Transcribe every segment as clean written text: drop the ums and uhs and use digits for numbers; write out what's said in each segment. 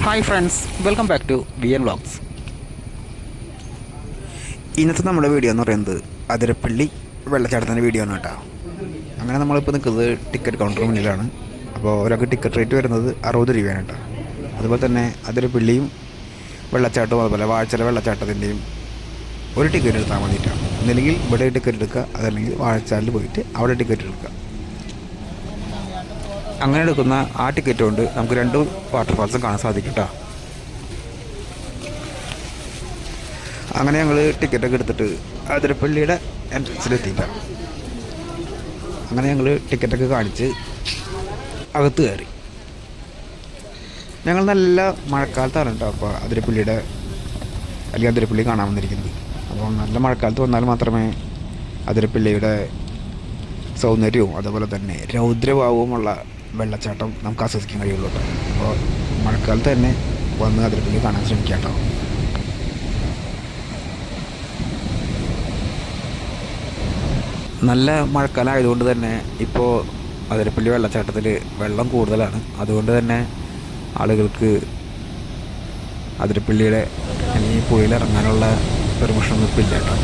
Hi friends, welcome back to VN vlogs. ഇന്നത്തെ നമ്മുടെ video എന്ന് പറയുന്നത് അതിരപ്പള്ളി വെള്ളച്ചാട്ടത്തിൻ്റെ വീഡിയോ ആണ് കേട്ടോ. അങ്ങനെ നമ്മളിപ്പോൾ നിൽക്കുന്നത് ടിക്കറ്റ് കൗണ്ടറിന് മുന്നിലാണ്. അപ്പോൾ ഒരാൾക്ക് ടിക്കറ്റ് റേറ്റ് വരുന്നത് 60 രൂപയാണ് കേട്ടോ. അതുപോലെ തന്നെ അതിരപ്പള്ളിയും വെള്ളച്ചാട്ടവും അതുപോലെ വാഴച്ചാൽ വെള്ളച്ചാട്ടത്തിൻ്റെയും ഒരു ടിക്കറ്റ് എടുത്താൽ മതിയിട്ടാണ്. ഒന്നില്ലെങ്കിൽ ഇവിടെ ടിക്കറ്റ് എടുക്കുക, അതല്ലെങ്കിൽ വാഴച്ചാലിൽ പോയിട്ട് അവിടെ ടിക്കറ്റ് എടുക്കുക. അങ്ങനെ എടുക്കുന്ന ആ ടിക്കറ്റ് കൊണ്ട് നമുക്ക് 2 വാട്ടർഫാൾസും കാണാൻ സാധിക്കും കേട്ടോ. അങ്ങനെ ഞങ്ങൾ ടിക്കറ്റൊക്കെ എടുത്തിട്ട് അതിരപ്പള്ളിയുടെ എൻട്രൻസിലെത്തിയില്ല. അങ്ങനെ ഞങ്ങൾ ടിക്കറ്റൊക്കെ കാണിച്ച് അകത്ത് കയറി. ഞങ്ങൾ നല്ല മഴക്കാലത്താണ് കേട്ടോ അപ്പോൾ അതിരപ്പള്ളി കാണാൻ വന്നിരിക്കുന്നത്. അപ്പോൾ നല്ല മഴക്കാലത്ത് വന്നാൽ മാത്രമേ അതിരപ്പള്ളിയുടെ സൗന്ദര്യവും അതുപോലെ തന്നെ രൗദ്രഭാവവുമുള്ള വെള്ളച്ചാട്ടം നമുക്ക് ആസ്വദിക്കാൻ കഴിയുള്ളൂ കേട്ടോ. അപ്പോൾ മഴക്കാലത്ത് തന്നെ വന്ന് അതിരപ്പള്ളി കാണാൻ ശ്രമിക്കാം കേട്ടോ. നല്ല മഴക്കാലം ആയതുകൊണ്ട് തന്നെ ഇപ്പോൾ അതിരപ്പള്ളി വെള്ളച്ചാട്ടത്തിൽ വെള്ളം കൂടുതലാണ്. അതുകൊണ്ട് തന്നെ ആളുകൾക്ക് അതിരപ്പള്ളിയുടെ അല്ലെങ്കിൽ പുഴയിൽ ഇറങ്ങാനുള്ള പെർമിഷനൊന്നും ഇപ്പോൾ ഇല്ല കേട്ടോ.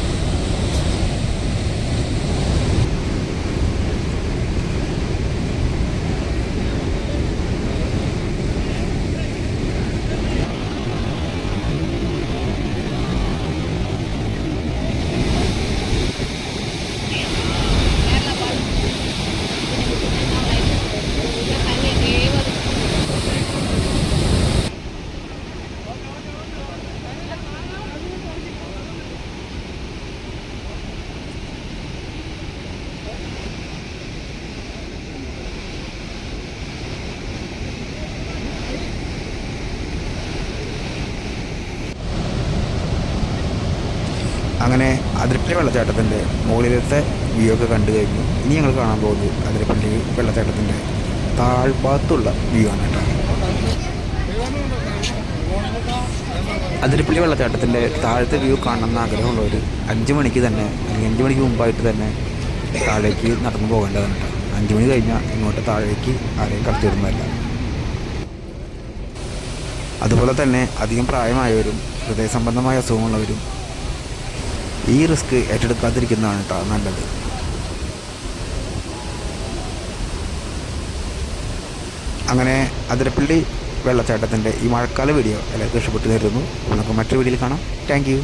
അങ്ങനെ അതിരപ്പള്ളി വെള്ളച്ചാട്ടത്തിൻ്റെ മുകളിലത്തെ വ്യൂ ഒക്കെ കണ്ടു കഴിഞ്ഞു. ഇനി ഞങ്ങൾ കാണാൻ പോകുന്നത് അതിരപ്പള്ളി വെള്ളച്ചാട്ടത്തിൻ്റെ താഴ്ഭാഗത്തുള്ള വ്യൂ ആണ് കേട്ടോ. അതിരപ്പള്ളി വെള്ളച്ചാട്ടത്തിൻ്റെ താഴത്തെ വ്യൂ കാണണമെന്ന് ആഗ്രഹമുള്ളവർ 5 മണിക്ക് തന്നെ അല്ലെങ്കിൽ 5 മണിക്ക് മുമ്പായിട്ട് തന്നെ താഴേക്ക് നടന്നു പോകേണ്ടതാണ് കേട്ടോ. 5 മണി കഴിഞ്ഞാൽ ഇങ്ങോട്ട് താഴേക്ക് ആരെയും കടത്തിവിടുന്നതല്ല. അതുപോലെ തന്നെ അധികം പ്രായമായവരും ഹൃദയ സംബന്ധമായ അസുഖമുള്ളവരും ഈ റിസ്ക് ഏറ്റെടുക്കാതിരിക്കുന്നതാണ് കേട്ടോ നല്ലത്. അങ്ങനെ അതിരപ്പള്ളി വെള്ളച്ചാട്ടത്തിൻ്റെ ഈ മഴക്കാല വീഡിയോ എല്ലാവർക്കും ഇഷ്ടപ്പെട്ടു തരുന്നു. നമുക്ക് മറ്റൊരു വീഡിയോയിൽ കാണാം. Thank you.